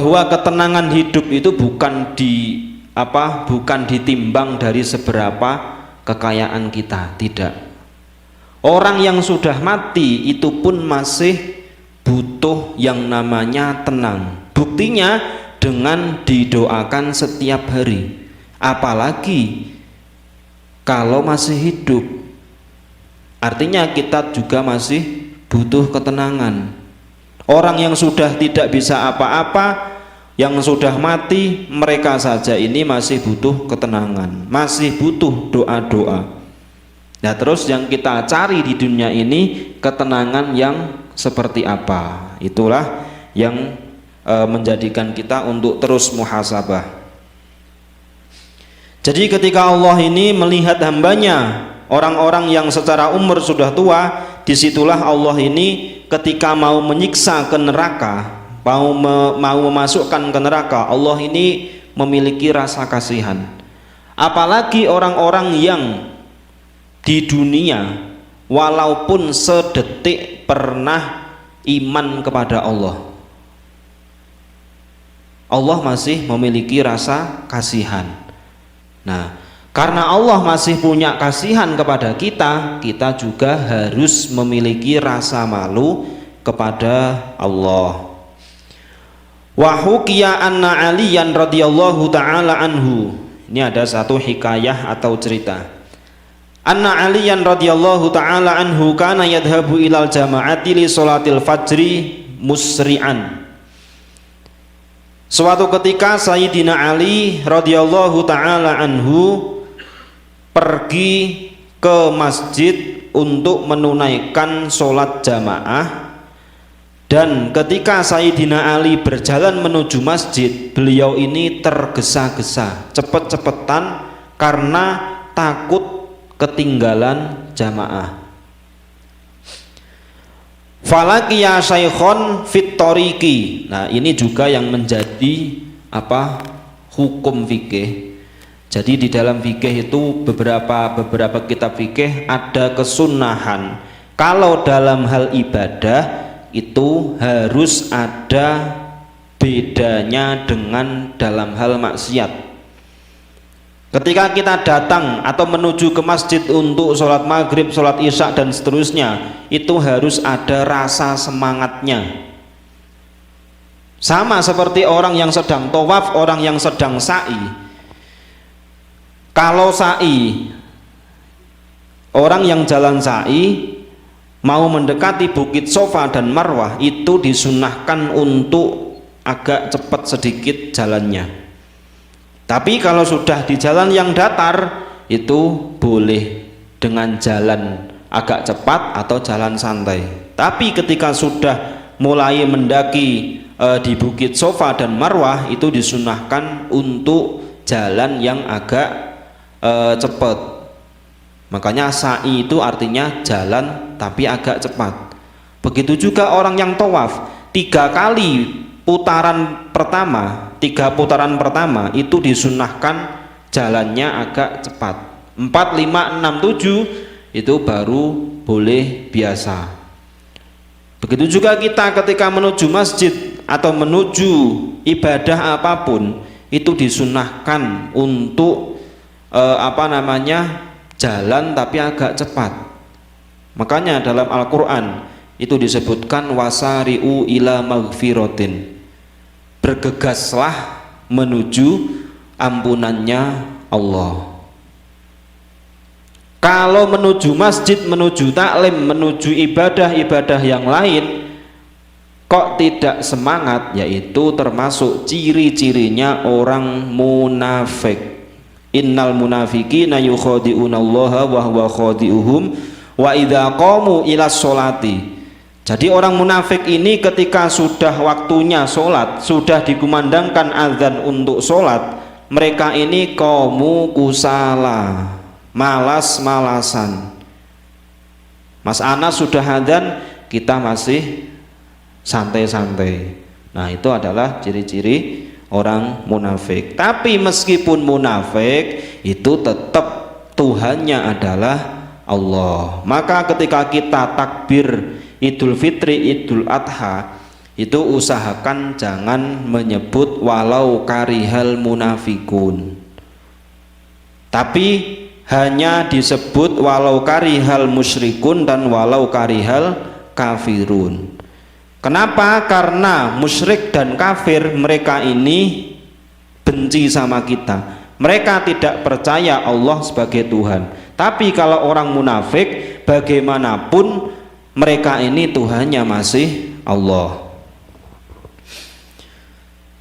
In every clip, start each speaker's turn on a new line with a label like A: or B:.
A: bahwa ketenangan hidup itu bukan bukan ditimbang dari seberapa kekayaan kita, tidak. Orang yang sudah mati itu pun masih butuh yang namanya tenang. Buktinya dengan didoakan setiap hari, apalagi kalau masih hidup. Artinya kita juga masih butuh ketenangan. Orang yang sudah tidak bisa apa-apa, yang sudah mati, mereka saja ini masih butuh ketenangan, masih butuh doa-doa. Nah, terus yang kita cari di dunia ini ketenangan yang seperti apa? Itulah yang menjadikan kita untuk terus muhasabah. Jadi ketika Allah ini melihat hambanya, orang-orang yang secara umur sudah tua, disitulah Allah ini ketika mau menyiksa ke neraka, mau memasukkan ke neraka, Allah ini memiliki rasa kasihan. Apalagi orang-orang yang di dunia walaupun sedetik pernah iman kepada Allah, Allah masih memiliki rasa kasihan. Nah, karena Allah masih punya kasihan kepada kita, kita juga harus memiliki rasa malu kepada Allah. Wa hukiya anna Aliyan radhiyallahu taala anhu. Ini ada satu hikayah atau cerita. Anna Aliyan radhiyallahu taala anhu kana yadhhabu ilal jama'ati li sholatil fajri musri'an. Suatu ketika Sayyidina Ali radhiyallahu taala anhu pergi ke masjid untuk menunaikan sholat jamaah, dan ketika Sayyidina Ali berjalan menuju masjid, beliau ini tergesa-gesa, cepet-cepetan karena takut ketinggalan jamaah. Falakiya syaikhon fit tariqi. Nah, ini juga yang menjadi hukum fikih. Jadi di dalam fikih itu beberapa kitab fikih ada kesunahan kalau dalam hal ibadah itu harus ada bedanya dengan dalam hal maksiat. Ketika kita datang atau menuju ke masjid untuk sholat maghrib, sholat isya dan seterusnya, itu harus ada rasa semangatnya. Sama seperti orang yang sedang tawaf, orang yang sedang sa'i. Kalau sa'i, orang yang jalan sa'i mau mendekati bukit Sofa dan Marwah, itu disunahkan untuk agak cepat sedikit jalannya. Tapi kalau sudah di jalan yang datar, itu boleh dengan jalan agak cepat atau jalan santai. Tapi ketika sudah mulai mendaki di bukit Sofa dan Marwah, itu disunahkan untuk jalan yang agak cepat. Makanya sa'i itu artinya jalan tapi agak cepat. Begitu juga orang yang tawaf, 3 putaran pertama itu disunahkan jalannya agak cepat. 4, 5, 6, 7 itu baru boleh biasa. Begitu juga kita ketika menuju masjid atau menuju ibadah apapun, itu disunahkan untuk jalan tapi agak cepat. Makanya dalam Al-Quran itu disebutkan wasari'u ila maghfiratin, bergegaslah menuju ampunannya Allah. Kalau menuju masjid, menuju taklim, menuju ibadah-ibadah yang lain kok tidak semangat, yaitu termasuk ciri-cirinya orang munafik. Innal munafiqina yukhadi'unallaha wa huwa khadi'uhum wa idza qamu ila sholati. Jadi orang munafik ini ketika sudah waktunya sholat, sudah dikumandangkan azan untuk sholat, mereka ini qaumu kusala, malas-malasan. Mas Anas sudah azan, kita masih santai-santai. Nah, itu adalah ciri-ciri orang munafik. Tapi meskipun munafik, itu tetap Tuhannya adalah Allah. Maka ketika kita takbir Idul Fitri, Idul Adha, itu usahakan jangan menyebut walau karihal munafikun, tapi hanya disebut walau karihal musyrikun dan walau karihal kafirun. Kenapa? Karena musyrik dan kafir mereka ini benci sama kita, mereka tidak percaya Allah sebagai Tuhan. Tapi kalau orang munafik, bagaimanapun mereka ini Tuhannya masih Allah.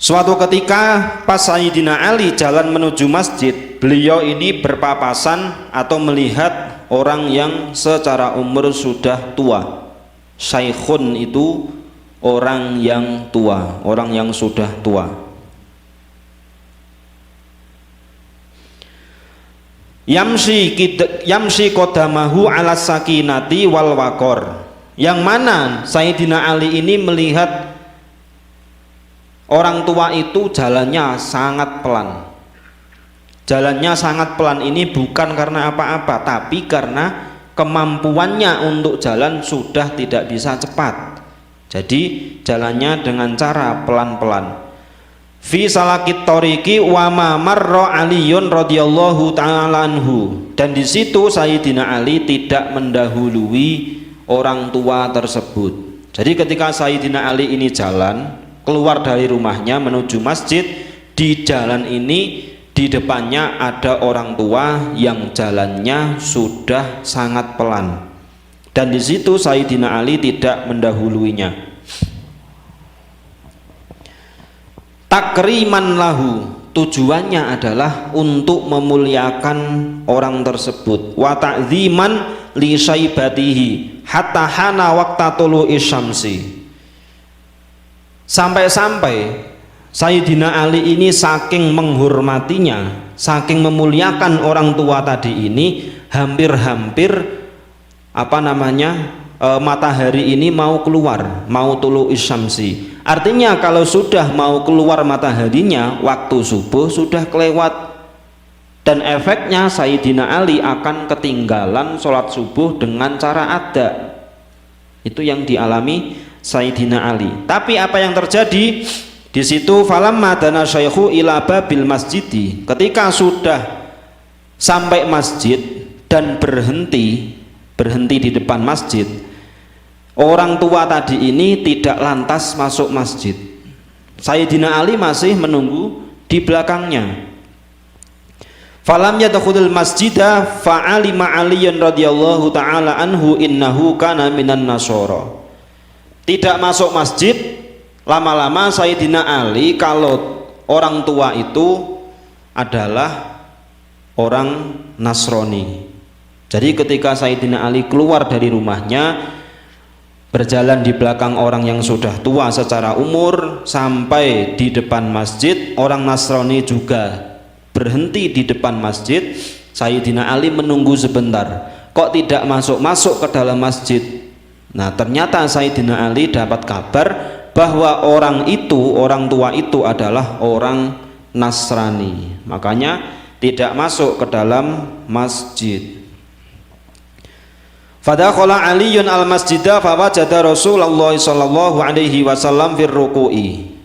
A: Suatu ketika pas Sayyidina Ali jalan menuju masjid, beliau ini berpapasan atau melihat orang yang secara umur sudah tua. Syaikhun itu orang yang tua, orang yang sudah tua. Yamshi qadamahu ala sakinati wal waqor. Yang mana Sayyidina Ali ini melihat orang tua itu jalannya sangat pelan. Jalannya sangat pelan ini bukan karena apa-apa, tapi karena kemampuannya untuk jalan sudah tidak bisa cepat. Jadi jalannya dengan cara pelan-pelan. Fi salakit tariqi wa ma marra Aliyun radhiyallahu ta'ala anhu. Dan di situ Sayyidina Ali tidak mendahului orang tua tersebut. Jadi ketika Sayyidina Ali ini jalan keluar dari rumahnya menuju masjid, di jalan ini di depannya ada orang tua yang jalannya sudah sangat pelan, dan di situ Sayyidina Ali tidak mendahuluinya. Takriman lahu, tujuannya adalah untuk memuliakan orang tersebut. Wa ta'dziman li syaibatihi hatta hana waqta tulu'i syamsi. Sampai-sampai Sayyidina Ali ini saking menghormatinya, saking memuliakan orang tua tadi ini, hampir-hampir matahari ini mau keluar, mau tulu'i syamsi. Artinya kalau sudah mau keluar mataharinya, waktu subuh sudah kelewat, dan efeknya Sayyidina Ali akan ketinggalan sholat subuh dengan cara ada. Itu yang dialami Sayyidina Ali. Tapi apa yang terjadi di situ? Falamma dana syaikhu ila babil masjidi, ketika sudah sampai masjid dan berhenti di depan masjid, orang tua tadi ini tidak lantas masuk masjid. Sayyidina Ali masih menunggu di belakangnya. Falam yadkhulul masjidah fa'alima Aliyun radhiyallahu ta'ala anhu innahu kana minan nasara. Tidak masuk masjid, lama-lama Sayyidina Ali kalau orang tua itu adalah orang Nasrani. Jadi ketika Sayyidina Ali keluar dari rumahnya, berjalan di belakang orang yang sudah tua secara umur sampai di depan masjid, orang Nasrani juga berhenti di depan masjid. Sayyidina Ali menunggu sebentar, kok tidak masuk-masuk ke dalam masjid. Nah, ternyata Sayyidina Ali dapat kabar bahwa orang tua itu adalah orang Nasrani, makanya tidak masuk ke dalam masjid. Fadakhala Aliyun al-masjidah fawajada Rasulullah sallallahu alaihi wasallam fir ruku'i.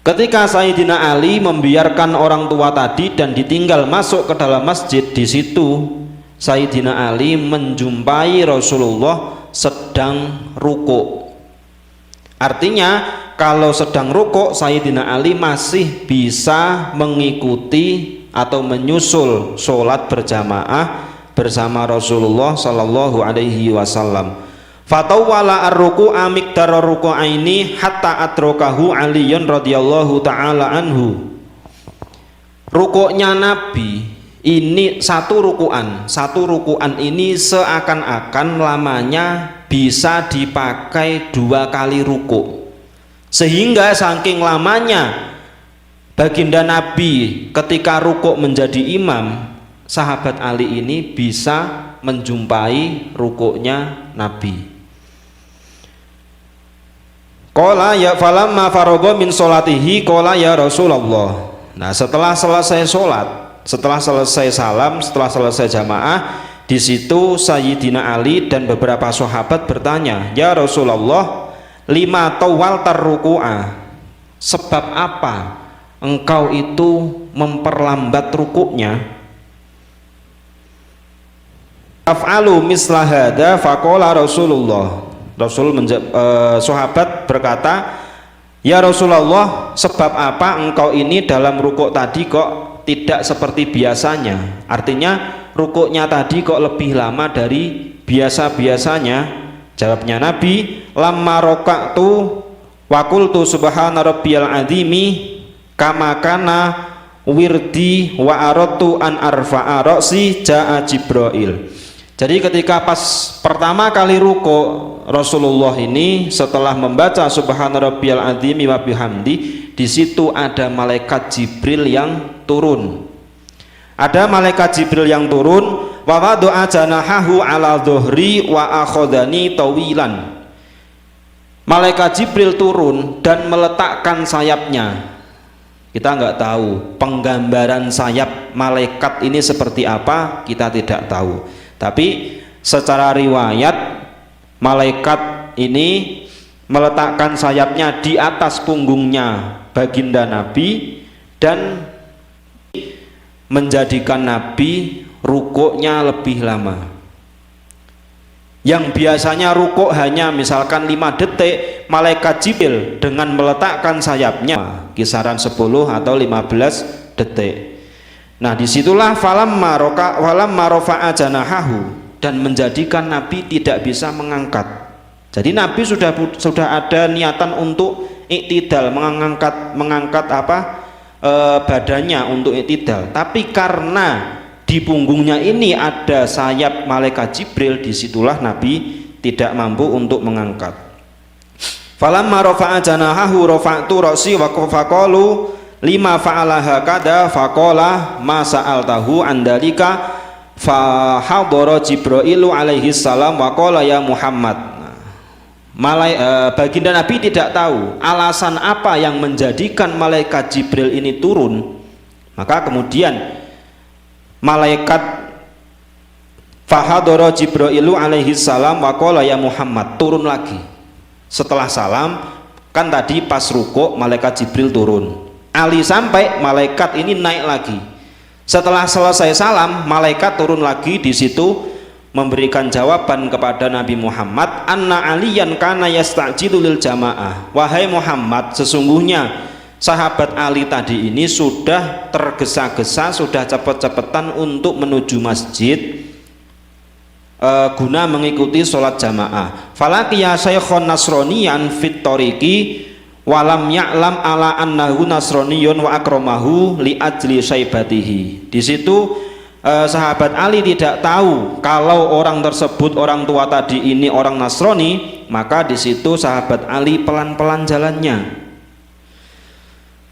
A: Ketika Sayyidina Ali membiarkan orang tua tadi dan ditinggal masuk ke dalam masjid, di situ Sayyidina Ali menjumpai Rasulullah sedang ruku'. Artinya kalau sedang ruku', Sayyidina Ali masih bisa mengikuti atau menyusul sholat berjamaah bersama Rasulullah sallallahu alaihi wasallam. Fatawala ar-ruku'a miqdara ruku'aini hatta atrokahu Aliyun radhiyallahu ta'ala anhu. Rukuknya Nabi ini satu ruku'an ini seakan-akan lamanya bisa dipakai 2 kali ruku'. Sehingga saking lamanya baginda Nabi ketika ruku' menjadi imam, sahabat Ali ini bisa menjumpai rukuknya Nabi. Qala ya falamma faragha min sholatihi qala ya Rasulullah. Nah, setelah selesai sholat, setelah selesai salam, setelah selesai jamaah, di situ Sayyidina Ali dan beberapa sahabat bertanya, "Ya Rasulullah, lima tawal tarruku'a, sebab apa engkau itu memperlambat rukuknya? Af'alu misla hada faqala Rasulullah. Sahabat berkata, ya Rasulullah, sebab apa engkau ini dalam rukuk tadi kok tidak seperti biasanya? Artinya rukuknya tadi kok lebih lama dari biasa-biasanya. Jawabnya Nabi, lamma roka'tu wa qultu subhana rabbiyal azimi kama kana wirdi wa aradtu an arfa'a ra'si ja'a Jibril. Jadi ketika pas pertama kali rukuk Rasulullah ini setelah membaca subhana rabbiyal azimi wa bihamdi, di situ ada malaikat Jibril yang turun. Ada malaikat Jibril yang turun, wa wada'a janahahu ala dhuhri wa akhadhani tawilan. Malaikat Jibril turun dan meletakkan sayapnya. Kita nggak tahu penggambaran sayap malaikat ini seperti apa, kita tidak tahu. Tapi secara riwayat malaikat ini meletakkan sayapnya di atas punggungnya baginda Nabi dan menjadikan Nabi rukuknya lebih lama. Yang biasanya rukuk hanya misalkan 5 detik, malaikat Jibril dengan meletakkan sayapnya kisaran 10 atau 15 detik. Nah, disitulah falamma rafa'a janahahu, dan menjadikan Nabi tidak bisa mengangkat. Jadi Nabi sudah ada niatan untuk iktidal, mengangkat badannya untuk iktidal, tapi karena di punggungnya ini ada sayap malaikat Jibril, disitulah Nabi tidak mampu untuk mengangkat. Falamma rafa'a janahahu rafa'tu ra'si wa faqalu lima fa'ala hakada faqala ma sa'altahu andalika fa hadara Jibril alaihi salam wa qala ya Muhammad. Baginda Nabi tidak tahu alasan apa yang menjadikan malaikat Jibril ini turun. Maka kemudian malaikat fahadara Jibril alaihi salam wa qala ya Muhammad turun lagi. Setelah salam, kan tadi pas rukuk malaikat Jibril turun. Ali sampai malaikat ini naik lagi. Setelah selesai salam, malaikat turun lagi, di situ memberikan jawaban kepada Nabi Muhammad, anna aliyan kana yastajilu lil jamaah. Wahai Muhammad, sesungguhnya sahabat Ali tadi ini sudah tergesa-gesa, sudah cepet-cepetan untuk menuju masjid guna mengikuti sholat jamaah. Falaqiya syaikhan nasroniyan fit tariqi walam ya'lam ala annahu nasroniyun wa akramahu li ajli syaibatihi. Di situ sahabat Ali tidak tahu kalau orang tersebut, orang tua tadi ini orang Nasrani, maka di situ sahabat Ali pelan-pelan jalannya.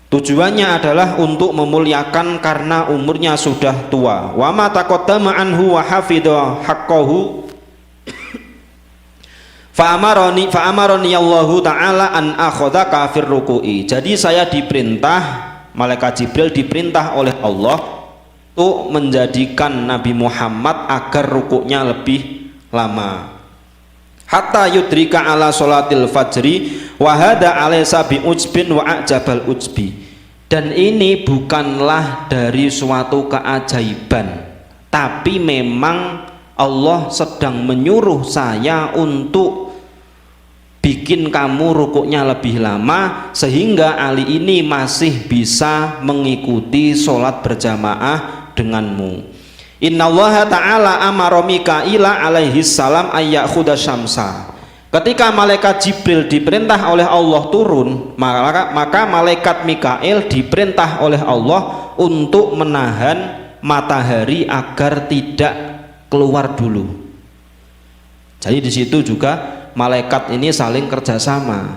A: Tujuannya adalah untuk memuliakan karena umurnya sudah tua. Wa ma taqaddama anhu wa hafidha haqqahu fa amarani Allahu taala an akhadha kafir ruku'i. Jadi saya diperintah, malaikat Jibril diperintah oleh Allah untuk menjadikan Nabi Muhammad agar rukuknya lebih lama. Hatta yudrika ala sholatil fajri wa hada alaysa bi ujbin wa ajabal ujbi. Dan ini bukanlah dari suatu keajaiban, tapi memang Allah sedang menyuruh saya untuk bikin kamu rukuknya lebih lama sehingga Ali ini masih bisa mengikuti sholat berjamaah denganmu. Innallaha ta'ala amara Mikaila alaihi salam ayyakhudha syamsa. Ketika malaikat Jibril diperintah oleh Allah turun, maka malaikat Mikail diperintah oleh Allah untuk menahan matahari agar tidak keluar dulu. Jadi di situ juga malaikat ini saling kerjasama.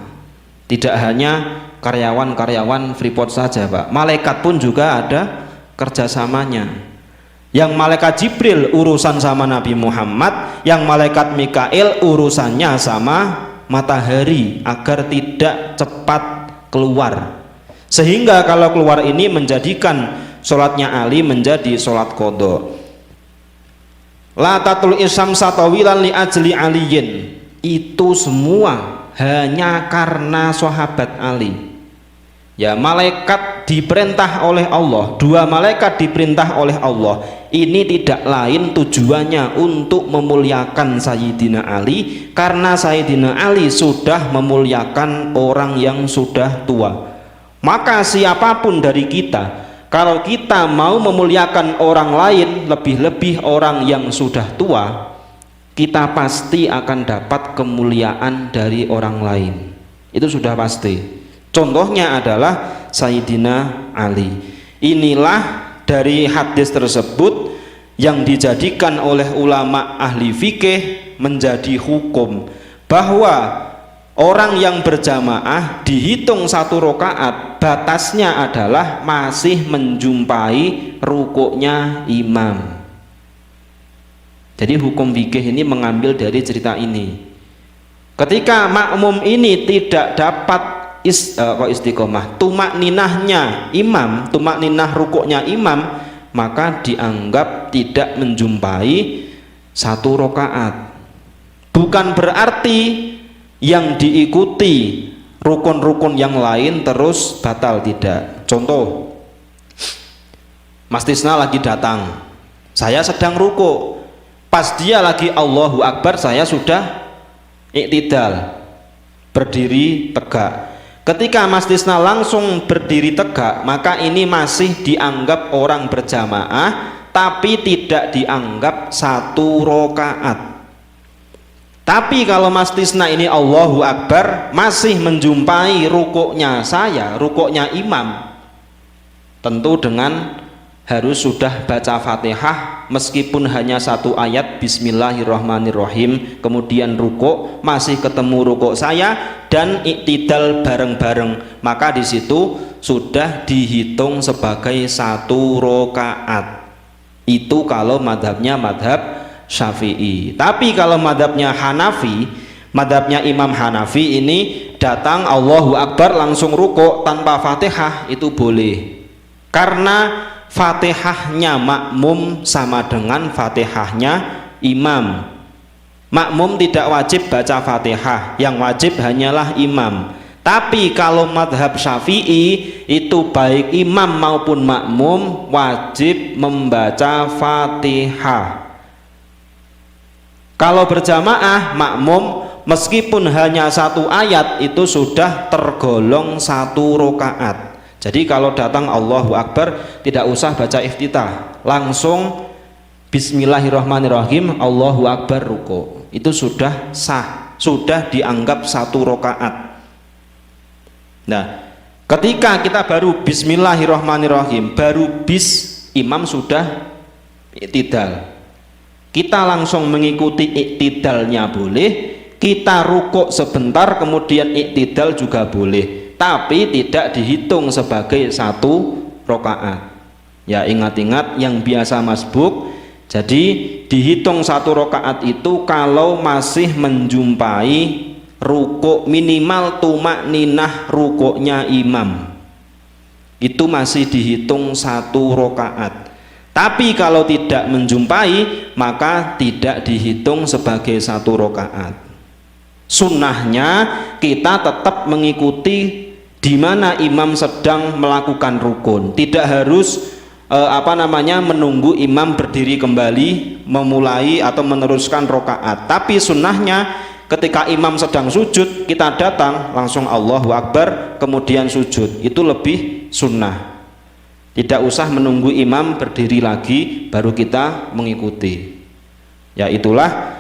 A: Tidak hanya karyawan-karyawan Freeport saja, Pak. Malaikat pun juga ada kerjasamanya. Yang malaikat Jibril urusan sama Nabi Muhammad, yang malaikat Mikail urusannya sama matahari agar tidak cepat keluar, sehingga kalau keluar ini menjadikan sholatnya Ali menjadi sholat qadha. La tatul isam satawilan li ajli aliyin, itu semua hanya karena sahabat Ali. Ya, malaikat diperintah oleh Allah, dua malaikat diperintah oleh Allah. Ini tidak lain tujuannya untuk memuliakan Sayyidina Ali, karena Sayyidina Ali sudah memuliakan orang yang sudah tua. Maka siapapun dari kita, kalau kita mau memuliakan orang lain, lebih-lebih orang yang sudah tua, kita pasti akan dapat kemuliaan dari orang lain. Itu sudah pasti. Contohnya adalah Sayyidina Ali. Inilah dari hadis tersebut yang dijadikan oleh ulama ahli fikih menjadi hukum, bahwa orang yang berjamaah dihitung 1 rakaat, batasnya adalah masih menjumpai rukuknya imam. Jadi hukum fikih ini mengambil dari cerita ini. Ketika makmum ini tidak dapat istiqomah, tumak ninahnya imam, tumak ninah rukuknya imam, maka dianggap tidak menjumpai 1 rakaat. Bukan berarti yang diikuti rukun-rukun yang lain terus batal, tidak. Contoh, Mas Tisna lagi datang, saya sedang rukuk, pas dia lagi Allahu Akbar, saya sudah iktidal, berdiri tegak. Ketika Mas Tisna langsung berdiri tegak, maka ini masih dianggap orang berjamaah, tapi tidak dianggap 1 rakaat. Tapi kalau Mas Tisna ini Allahu Akbar, masih menjumpai rukuknya saya, rukuknya imam, tentu dengan harus sudah baca Fatihah, meskipun hanya 1 ayat Bismillahirrahmanirrahim, kemudian rukuk, masih ketemu rukuk saya dan iktidal bareng-bareng, maka di situ sudah dihitung sebagai 1 rakaat. Itu kalau madhabnya madhab Syafi'i. Tapi kalau madhabnya Hanafi, madhabnya Imam Hanafi ini datang Allahu Akbar langsung rukuk tanpa Fatihah, itu boleh, karena Fatihahnya makmum sama dengan Fatihahnya imam. Makmum tidak wajib baca Fatihah, yang wajib hanyalah imam. Tapi kalau madhab Syafi'i itu baik imam maupun makmum wajib membaca Fatihah. Kalau berjamaah makmum meskipun hanya 1 ayat itu sudah tergolong 1 rakaat. Jadi kalau datang Allahu Akbar tidak usah baca iftitah, langsung Bismillahirrahmanirrahim, Allahu Akbar, ruku. Itu sudah sah, sudah dianggap 1 rakaat. Nah, ketika kita baru Bismillahirrahmanirrahim, baru imam sudah iktidal, kita langsung mengikuti iktidalnya boleh, kita rukuk sebentar kemudian iktidal juga boleh, tapi tidak dihitung sebagai 1 rakaat. Ya, ingat-ingat yang biasa masbuk. Jadi dihitung 1 rakaat itu kalau masih menjumpai rukuk, minimal tumak ninah rukuknya imam, itu masih dihitung 1 rakaat. Tapi kalau tidak menjumpai, maka tidak dihitung sebagai 1 rakaat. Sunnahnya kita tetap mengikuti di mana imam sedang melakukan rukun, tidak harus menunggu imam berdiri kembali memulai atau meneruskan rakaat. Tapi sunnahnya ketika imam sedang sujud, kita datang langsung Allahu Akbar kemudian sujud, itu lebih sunnah. Tidak usah menunggu imam berdiri lagi baru kita mengikuti. Ya, itulah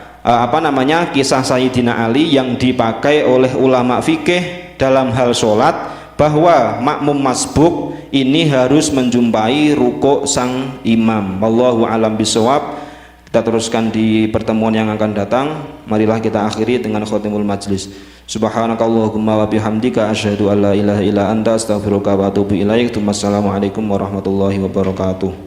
A: kisah Sayyidina Ali yang dipakai oleh ulama fikih dalam hal sholat, bahwa makmum masbuk ini harus menjumpai rukuk sang imam. Wallahu alam bisawab. Kita teruskan di pertemuan yang akan datang. Marilah kita akhiri dengan khotimul majlis. Subhanakallahumma wa bihamdika asyhadu an la ilaha illa anta astaghfiruka wa atubu ilaik. Wassalamualaikum warahmatullahi wabarakatuh.